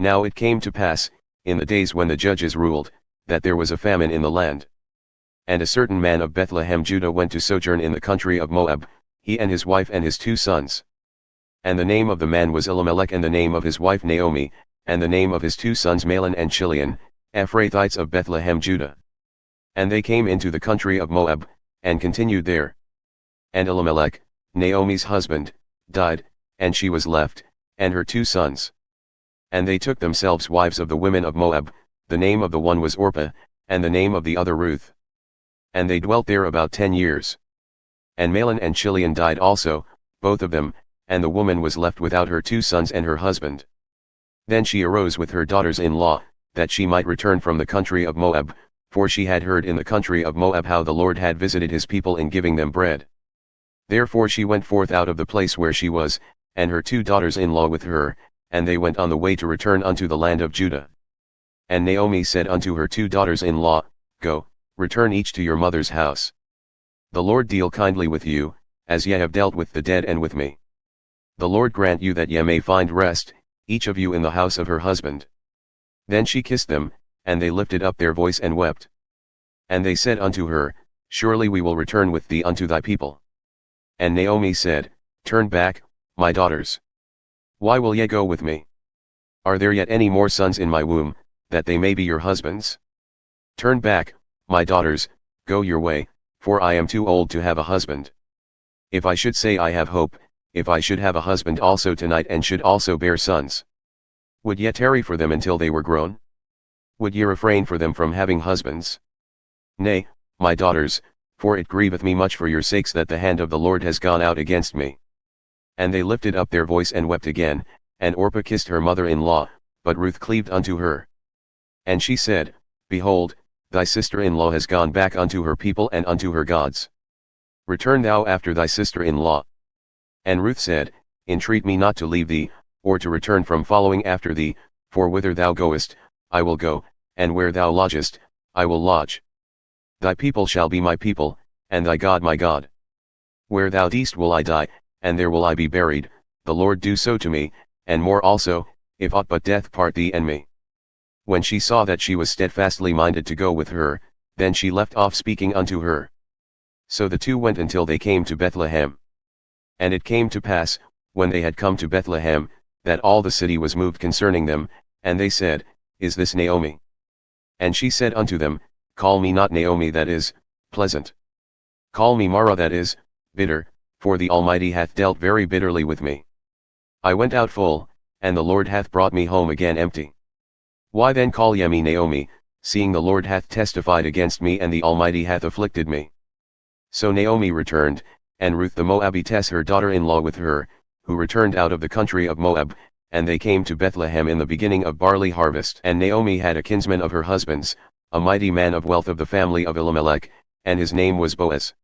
Now it came to pass, in the days when the judges ruled, that there was a famine in the land. And a certain man of Bethlehem Judah went to sojourn in the country of Moab, he and his wife and his 2 sons. And the name of the man was Elimelech, and the name of his wife Naomi, and the name of his 2 sons Mahlon and Chilion, Ephrathites of Bethlehem Judah. And they came into the country of Moab, and continued there. And Elimelech, Naomi's husband, died, and she was left, and her 2 sons. And they took themselves wives of the women of Moab, the name of the one was Orpah, and the name of the other Ruth. And they dwelt there about 10 years. And Mahlon and Chilion died also, both of them, and the woman was left without her 2 sons and her husband. Then she arose with her daughters-in-law, that she might return from the country of Moab, for she had heard in the country of Moab how the Lord had visited his people in giving them bread. Therefore she went forth out of the place where she was, and her 2 daughters-in-law with her, and they went on the way to return unto the land of Judah. And Naomi said unto her 2 daughters-in-law, Go, return each to your mother's house. The Lord deal kindly with you, as ye have dealt with the dead and with me. The Lord grant you that ye may find rest, each of you in the house of her husband. Then she kissed them, and they lifted up their voice and wept. And they said unto her, Surely we will return with thee unto thy people. And Naomi said, Turn back, my daughters. Why will ye go with me? Are there yet any more sons in my womb, that they may be your husbands? Turn back, my daughters, go your way, for I am too old to have a husband. If I should say I have hope, if I should have a husband also tonight and should also bear sons, would ye tarry for them until they were grown? Would ye refrain for them from having husbands? Nay, my daughters, for it grieveth me much for your sakes that the hand of the Lord has gone out against me. And they lifted up their voice and wept again, and Orpah kissed her mother-in-law, but Ruth cleaved unto her. And she said, Behold, thy sister-in-law has gone back unto her people and unto her gods. Return thou after thy sister-in-law. And Ruth said, Entreat me not to leave thee, or to return from following after thee, for whither thou goest, I will go, and where thou lodgest, I will lodge. Thy people shall be my people, and thy God my God. Where thou diest will I die, and there will I be buried, the Lord do so to me, and more also, if aught but death part thee and me. When she saw that she was steadfastly minded to go with her, then she left off speaking unto her. So the 2 went until they came to Bethlehem. And it came to pass, when they had come to Bethlehem, that all the city was moved concerning them, and they said, Is this Naomi? And she said unto them, Call me not Naomi, that is, pleasant. Call me Mara, that is, bitter, for the Almighty hath dealt very bitterly with me. I went out full, and the Lord hath brought me home again empty. Why then call ye me Naomi, seeing the Lord hath testified against me and the Almighty hath afflicted me? So Naomi returned, and Ruth the Moabitess her daughter-in-law with her, who returned out of the country of Moab, and they came to Bethlehem in the beginning of barley harvest. And Naomi had a kinsman of her husband's, a mighty man of wealth of the family of Elimelech, and his name was Boaz.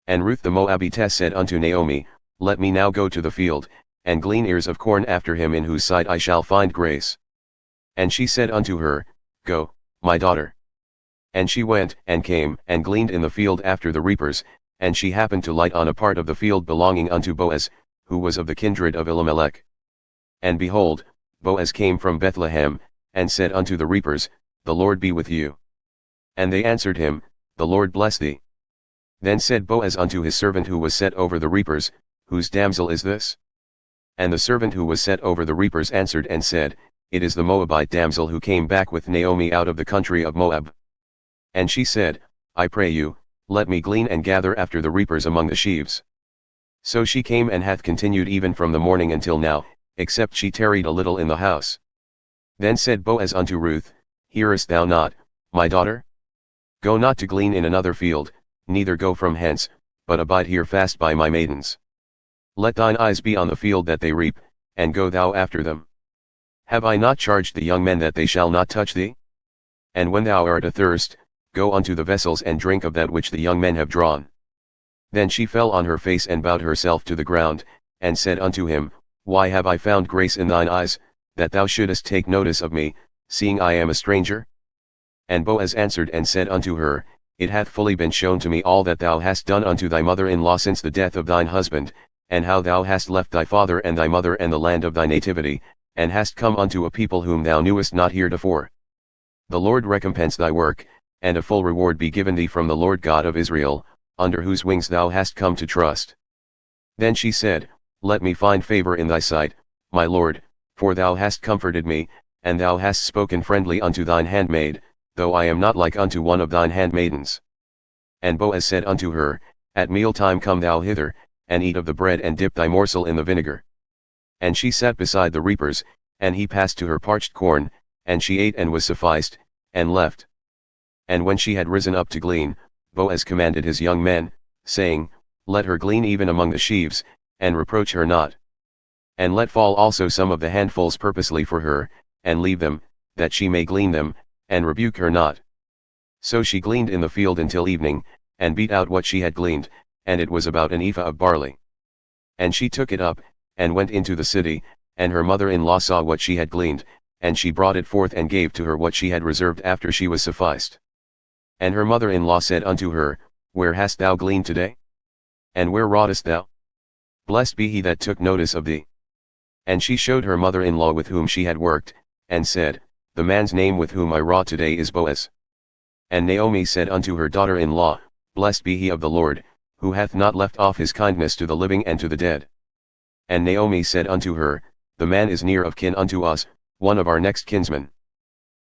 And Ruth the Moabitess said unto Naomi, Let me now go to the field, and glean ears of corn after him in whose sight I shall find grace. And she said unto her, Go, my daughter. And she went, and came, and gleaned in the field after the reapers, and she happened to light on a part of the field belonging unto Boaz, who was of the kindred of Elimelech. And behold, Boaz came from Bethlehem, and said unto the reapers, The Lord be with you. And they answered him, The Lord bless thee. Then said Boaz unto his servant who was set over the reapers, Whose damsel is this? And the servant who was set over the reapers answered and said, It is the Moabite damsel who came back with Naomi out of the country of Moab. And she said, I pray you, let me glean and gather after the reapers among the sheaves. So she came and hath continued even from the morning until now, except she tarried a little in the house. Then said Boaz unto Ruth, Hearest thou not, my daughter? Go not to glean in another field, neither go from hence, but abide here fast by my maidens. Let thine eyes be on the field that they reap, and go thou after them. Have I not charged the young men that they shall not touch thee? And when thou art athirst, go unto the vessels and drink of that which the young men have drawn. Then she fell on her face and bowed herself to the ground, and said unto him, Why have I found grace in thine eyes, that thou shouldest take notice of me, seeing I am a stranger? And Boaz answered and said unto her, It hath fully been shown to me all that thou hast done unto thy mother-in-law since the death of thine husband, and how thou hast left thy father and thy mother and the land of thy nativity, and hast come unto a people whom thou knewest not heretofore. The Lord recompense thy work, and a full reward be given thee from the Lord God of Israel, under whose wings thou hast come to trust. Then she said, Let me find favor in thy sight, my Lord, for thou hast comforted me, and thou hast spoken friendly unto thine handmaid, though I am not like unto one of thine handmaidens. And Boaz said unto her, At mealtime come thou hither, and eat of the bread and dip thy morsel in the vinegar. And she sat beside the reapers, and he passed to her parched corn, and she ate and was sufficed, and left. And when she had risen up to glean, Boaz commanded his young men, saying, Let her glean even among the sheaves, and reproach her not. And let fall also some of the handfuls purposely for her, and leave them, that she may glean them, and rebuke her not. So she gleaned in the field until evening, and beat out what she had gleaned, and it was about an ephah of barley. And she took it up, and went into the city, and her mother-in-law saw what she had gleaned, and she brought it forth and gave to her what she had reserved after she was sufficed. And her mother-in-law said unto her, Where hast thou gleaned today? And where wroughtest thou? Blessed be he that took notice of thee. And she showed her mother-in-law with whom she had worked, and said, The man's name with whom I wrought today is Boaz. And Naomi said unto her daughter-in-law, Blessed be he of the Lord, who hath not left off his kindness to the living and to the dead. And Naomi said unto her, The man is near of kin unto us, one of our next kinsmen.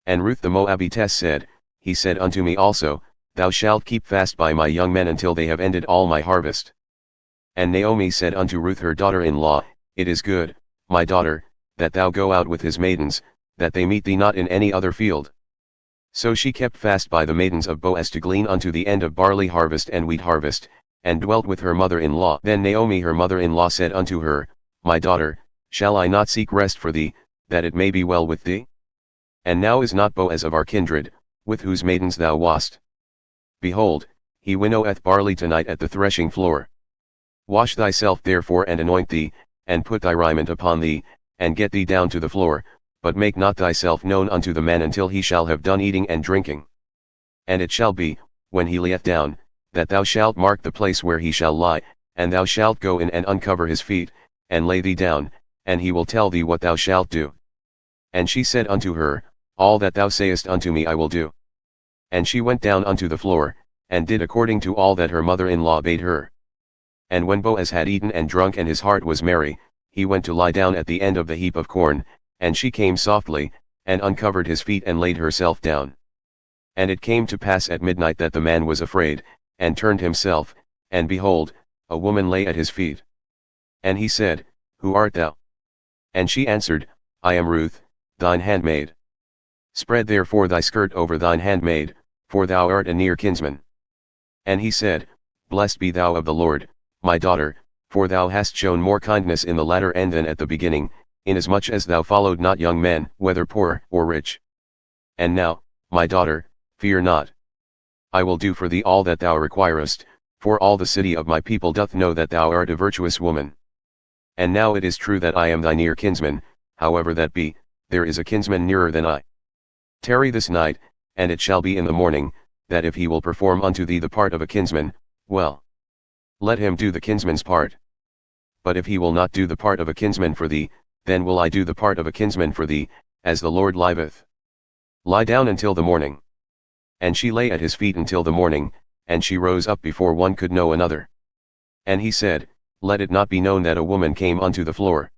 And Ruth the Moabitess said, He said unto me also, Thou shalt keep fast by my young men until they have ended all my harvest. And Naomi said unto Ruth her daughter-in-law, It is good, my daughter, that thou go out with his maidens, that they meet thee not in any other field. So she kept fast by the maidens of Boaz to glean unto the end of barley harvest and wheat harvest, and dwelt with her mother-in-law. Then Naomi her mother-in-law said unto her, My daughter, shall I not seek rest for thee, that it may be well with thee? And now is not Boaz of our kindred, with whose maidens thou wast? Behold, he winnoweth barley tonight at the threshing floor. Wash thyself therefore and anoint thee, and put thy raiment upon thee, and get thee down to the floor, but make not thyself known unto the man until he shall have done eating and drinking. And it shall be, when he lieth down, that thou shalt mark the place where he shall lie, and thou shalt go in and uncover his feet, and lay thee down, and he will tell thee what thou shalt do. And she said unto her, All that thou sayest unto me I will do. And she went down unto the floor, and did according to all that her mother-in-law bade her. And when Boaz had eaten and drunk and his heart was merry, he went to lie down at the end of the heap of corn, and she came softly, and uncovered his feet and laid herself down. And it came to pass at midnight that the man was afraid, and turned himself, and behold, a woman lay at his feet. And he said, Who art thou? And she answered, I am Ruth, thine handmaid. Spread therefore thy skirt over thine handmaid, for thou art a near kinsman. And he said, Blessed be thou of the Lord, my daughter, for thou hast shown more kindness in the latter end than at the beginning, inasmuch as thou followed not young men, whether poor or rich. And now, my daughter, fear not. I will do for thee all that thou requirest, for all the city of my people doth know that thou art a virtuous woman. And now it is true that I am thy near kinsman, however that be, there is a kinsman nearer than I. Tarry this night, and it shall be in the morning, that if he will perform unto thee the part of a kinsman, well, let him do the kinsman's part. But if he will not do the part of a kinsman for thee, then will I do the part of a kinsman for thee, as the Lord liveth. Lie down until the morning. And she lay at his feet until the morning, and she rose up before one could know another. And he said, Let it not be known that a woman came unto the floor.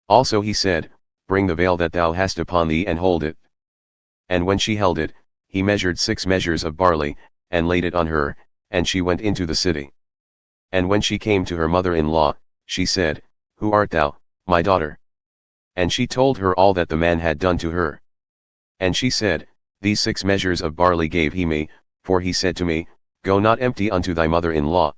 Also he said, Bring the veil that thou hast upon thee and hold it. And when she held it, he measured 6 measures of barley, and laid it on her, and she went into the city. And when she came to her mother-in-law, she said, Who art thou, my daughter? And she told her all that the man had done to her. And she said, These 6 measures of barley gave he me, for he said to me, Go not empty unto thy mother-in-law.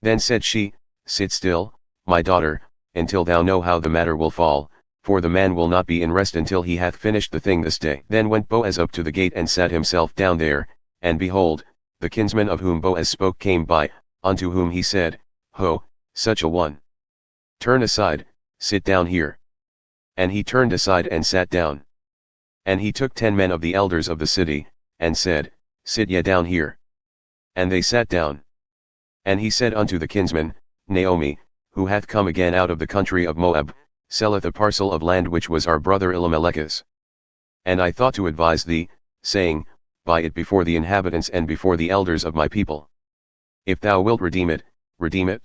Then said she, Sit still, my daughter, until thou know how the matter will fall, for the man will not be in rest until he hath finished the thing this day. Then went Boaz up to the gate and sat himself down there, and behold, the kinsman of whom Boaz spoke came by, unto whom he said, Ho, such a one. Turn aside, sit down here. And he turned aside and sat down. And he took 10 men of the elders of the city, and said, Sit ye down here. And they sat down. And he said unto the kinsman, Naomi, who hath come again out of the country of Moab, selleth a parcel of land which was our brother Elimelech's. And I thought to advise thee, saying, Buy it before the inhabitants and before the elders of my people. If thou wilt redeem it, redeem it.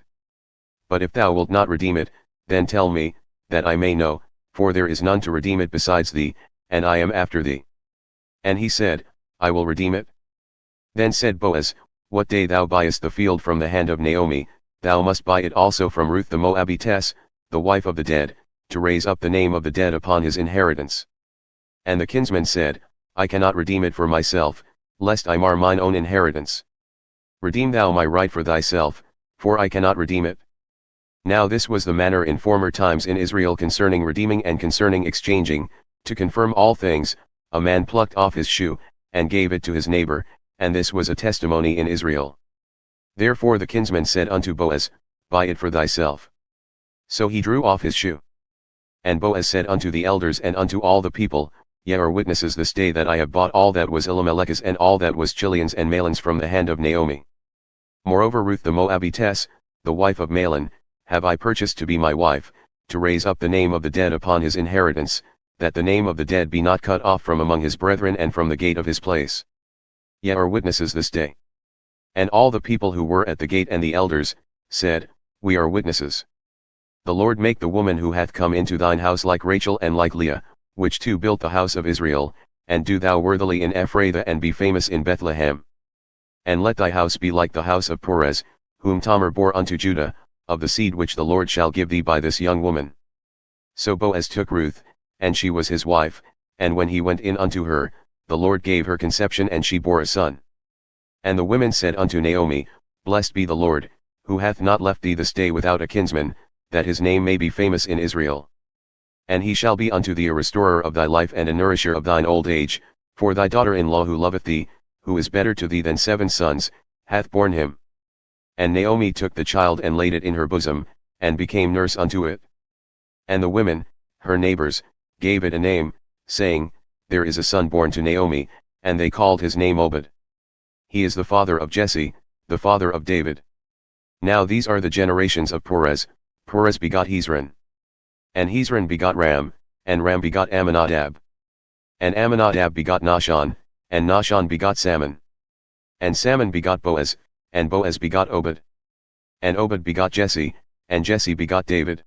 But if thou wilt not redeem it, then tell me, that I may know, for there is none to redeem it besides thee, and I am after thee. And he said, I will redeem it. Then said Boaz, What day thou buyest the field from the hand of Naomi, thou must buy it also from Ruth the Moabitess, the wife of the dead, to raise up the name of the dead upon his inheritance. And the kinsman said, I cannot redeem it for myself, lest I mar mine own inheritance. Redeem thou my right for thyself, for I cannot redeem it. Now this was the manner in former times in Israel concerning redeeming and concerning exchanging, to confirm all things, a man plucked off his shoe, and gave it to his neighbor, and this was a testimony in Israel. Therefore the kinsman said unto Boaz, Buy it for thyself. So he drew off his shoe. And Boaz said unto the elders and unto all the people, Ye are witnesses this day that I have bought all that was Elimelech's and all that was Chilion's and Mahlon's from the hand of Naomi. Moreover Ruth the Moabitess, the wife of Mahlon, have I purchased to be my wife, to raise up the name of the dead upon his inheritance, that the name of the dead be not cut off from among his brethren and from the gate of his place. Ye are witnesses this day. And all the people who were at the gate and the elders, said, We are witnesses. The Lord make the woman who hath come into thine house like Rachel and like Leah, which two built the house of Israel, and do thou worthily in Ephrathah and be famous in Bethlehem. And let thy house be like the house of Perez, whom Tamar bore unto Judah, of the seed which the Lord shall give thee by this young woman. So Boaz took Ruth, and she was his wife, and when he went in unto her, the Lord gave her conception and she bore a son. And the women said unto Naomi, Blessed be the Lord, who hath not left thee this day without a kinsman, that his name may be famous in Israel. And he shall be unto thee a restorer of thy life and a nourisher of thine old age, for thy daughter-in-law who loveth thee, who is better to thee than 7 sons, hath borne him. And Naomi took the child and laid it in her bosom, and became nurse unto it. And the women, her neighbors, gave it a name, saying, There is a son born to Naomi, and they called his name Obed. He is the father of Jesse, the father of David. Now these are the generations of Perez. Perez begot Hezron. And Hezron begot Ram, and Ram begot Amminadab. And Amminadab begot Nahshon, and Nahshon begot Salmon. And Salmon begot Boaz, and Boaz begot Obed. And Obed begot Jesse, and Jesse begot David.